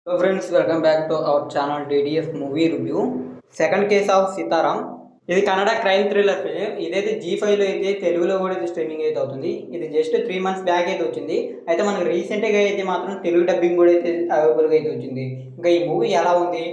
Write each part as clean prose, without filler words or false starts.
Hello friends, welcome back to our channel DDS movie review. Second case of Sitaram. ఇది Kannada crime thriller film. ఇదైతే G5లో అయితే తెలుగులో కూడా ఇది స్ట్రీమింగ్ అయితే అవుతుంది. ఇది జస్ట్ 3 months బ్యాక్ అయితే వచ్చింది. అయితే మనకు రీసెంట్గా అయితే మాత్రం తెలుగు డబ్బింగ్ కూడా అయితే అవైలబుల్గా అయితే వచ్చింది. ఇంకా ఈ మూవీ ఎలా ఉంది,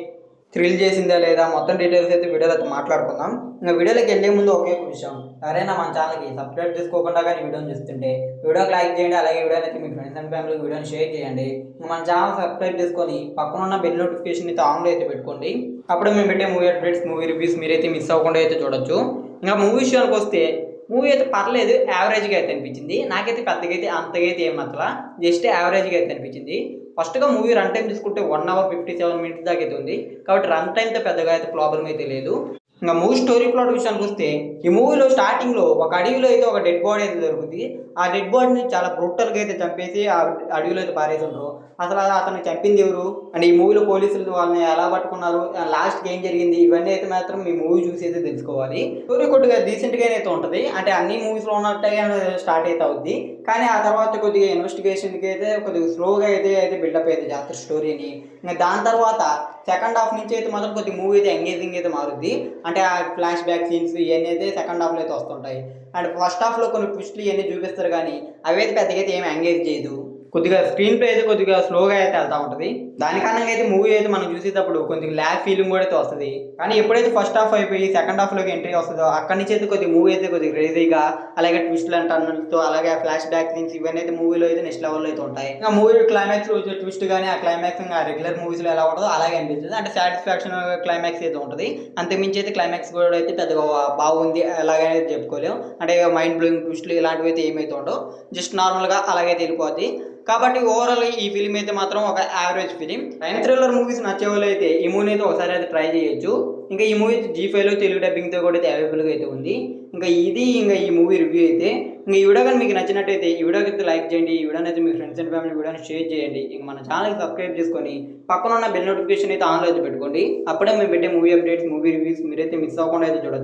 థ్రిల్ చేసిందా లేదా, మొత్తం డీటెయిల్స్ అయితే వీడియోలో అయితే మాట్లాడుకుందాం. ఇంకా వీడియోలోకి వెళ్ళే ముందు ఒకే ఒక విషయం, ఎవరైనా మన ఛానల్కి సబ్స్క్రైబ్ చేసుకోకుండా కానీ వీడియోని చూస్తుంటే వీడియోకి లైక్ చేయండి. అలాగే వీడియోని అయితే మీ ఫ్రెండ్స్ అండ్ ఫ్యామిలీకి వీడియోని షేర్ చేయండి. మన ఛానల్ సబ్స్క్రైబ్ చేసుకొని పక్కనున్న బెల్ నోటిఫికేషన్ అయితే ఆన్లో అయితే పెట్టుకోండి. అప్పుడే మేము పెట్టే మూవీ అప్డేట్స్, మూవీ రివ్యూస్ మీరైతే మిస్ అవ్వకుండా అయితే చూడొచ్చు. ఇంకా మూవీ విషయానికి వస్తే మూవీ అయితే పర్లేదు, యావరేజ్గా అయితే అనిపించింది. నాకైతే పెద్దగా అయితే అంతగా అయితే ఏం నచ్చలా, జస్ట్ యావరేజ్గా అయితే అనిపించింది. ఫస్ట్గా మూవీ రన్ టైం తీసుకుంటే 1 hour 57 minutes దాకా అయితే ఉంది. కాబట్టి రన్ టైంతో పెద్దగా అయితే ప్రాబ్లం అయితే లేదు. ఇంకా మూవీ స్టోరీ ప్లాట్ విషయానికి వస్తే ఈ మూవీలో స్టార్టింగ్లో ఒక అడవిలో అయితే ఒక డెడ్ బాడీ అయితే దొరుకుతుంది. ఆ డెడ్ బాడీని చాలా బ్రూటల్గా అయితే చంపేసి ఆ అడవిలో అయితే పారేసి ఉంటారు. అసలు అతను చంపింది ఎవరు అండ్ ఈ మూవీలో పోలీసులు వాళ్ళని ఎలా పట్టుకున్నారు, లాస్ట్కి ఏం జరిగింది, ఇవన్నీ అయితే మాత్రం మీ మూవీ చూసి అయితే తెలుసుకోవాలి. స్టోరీ కొద్దిగా డీసెంట్గానే అయితే ఉంటుంది. అంటే అన్ని మూవీస్లో ఉన్నట్టుగా స్టార్ట్ అయితే అవుద్ది. కానీ ఆ తర్వాత కొద్దిగా ఇన్వెస్టిగేషన్కి అయితే కొద్దిగా స్లోగా అయితే బిల్డప్ అయితే చేస్తారు స్టోరీని. ఇంకా దాని తర్వాత సెకండ్ హాఫ్ నుంచి అయితే మాత్రం కొద్దిగా మూవీ అయితే ఎంగేజింగ్ అయితే మారుద్ది. అంటే ఆ ఫ్లాష్ బ్యాక్ సీన్స్ ఇవన్నీ అయితే సెకండ్ హాఫ్లో అయితే వస్తుంటాయి. అండ్ ఫస్ట్ హాఫ్లో కొన్ని ట్విస్ట్లు ఇవన్నీ చూపిస్తారు, కానీ అవి అయితే పెద్దగా అయితే ఏమి ఎంగేజ్ చేయదు. కొద్దిగా స్క్రీన్ ప్లే అయితే కొద్దిగా స్లోగా అయితే వెళ్తూ ఉంటుంది. దాని కారణంగా అయితే మూవీ అయితే మనం చూసేటప్పుడు కొద్దిగా ల్యాగ్ ఫీలింగ్ కూడా అయితే వస్తుంది. కానీ ఎప్పుడైతే ఫస్ట్ హాఫ్ అయిపోయి సెకండ్ హాఫ్లోకి ఎంట్రీ వస్తుందో అక్కడి నుంచి అయితే కొద్దిగా మూవీ అయితే కొద్దిగా క్రేజీగా, అలాగే ట్విస్ట్లు అండ్ టర్న్లతో, అలాగే ఫ్లాష్ బ్యాక్ సీన్స్ ఇవన్నీ అయితే మూవీలో అయితే నెక్స్ట్ లెవెల్లో అయితే ఉంటాయి. ఇంకా మూవీ క్లైమాక్స్ వచ్చే ట్విస్ట్ కానీ ఆ క్లైమాక్స్ ఆ రెగ్యులర్ మూవీస్లో ఎలా ఉంటుందో అలాగే అనిపిస్తుంది. అంటే సాటిస్ఫాక్షన్ క్లైమాక్స్ అయితే ఉంటుంది. అంతకుమించి అయితే క్లైమాక్స్ కూడా అయితే పెద్దగా బాగుంది అలాగనే చెప్పుకోలేము. అంటే మైండ్ బ్లోయింగ్ ట్విస్ట్లు ఇలాంటివి అయితే ఏమైతే ఉండవు, జస్ట్ నార్మల్గా అలాగే వెళ్ళిపోద్ది. కాబట్టి ఓవరాల్ ఈ ఫిలిం అయితే మాత్రం ఒక average film. Crime thriller movies నచ్చే వాళ్ళు అయితే ఈ మూవీ అయితే ఒకసారి అయితే ట్రై చేయొచ్చు. ఇంకా ఈ మూవీ G5లో తెలుగు డబ్బింగ్తో కూడా అయితే అవైలబుల్గా అయితే ఉంది. ఇంకా ఈ మూవీ రివ్యూ అయితే. ఇంకా ఈ వీడియో కానీ మీకు నచ్చినట్టయితే ఈ వీడియోకి అయితే లైక్ చేయండి. ఈ వీడియోని అయితే మీ ఫ్రెండ్స్ అండ్ ఫ్యామిలీ వీడియోని షేర్ చేయండి. ఇంకా మన ఛానల్కి సబ్స్క్రైబ్ చేసుకొని పక్కన ఉన్న బెల్ నోటిఫికేషన్ అయితే ఆన్లో అయితే పెట్టుకోండి. అప్పుడే మేము పెట్టే మూవీ అప్డేట్స్, మూవీ రివ్యూస్ మీరైతే మిస్ అవ్వకుండా అయితే చూడొచ్చు.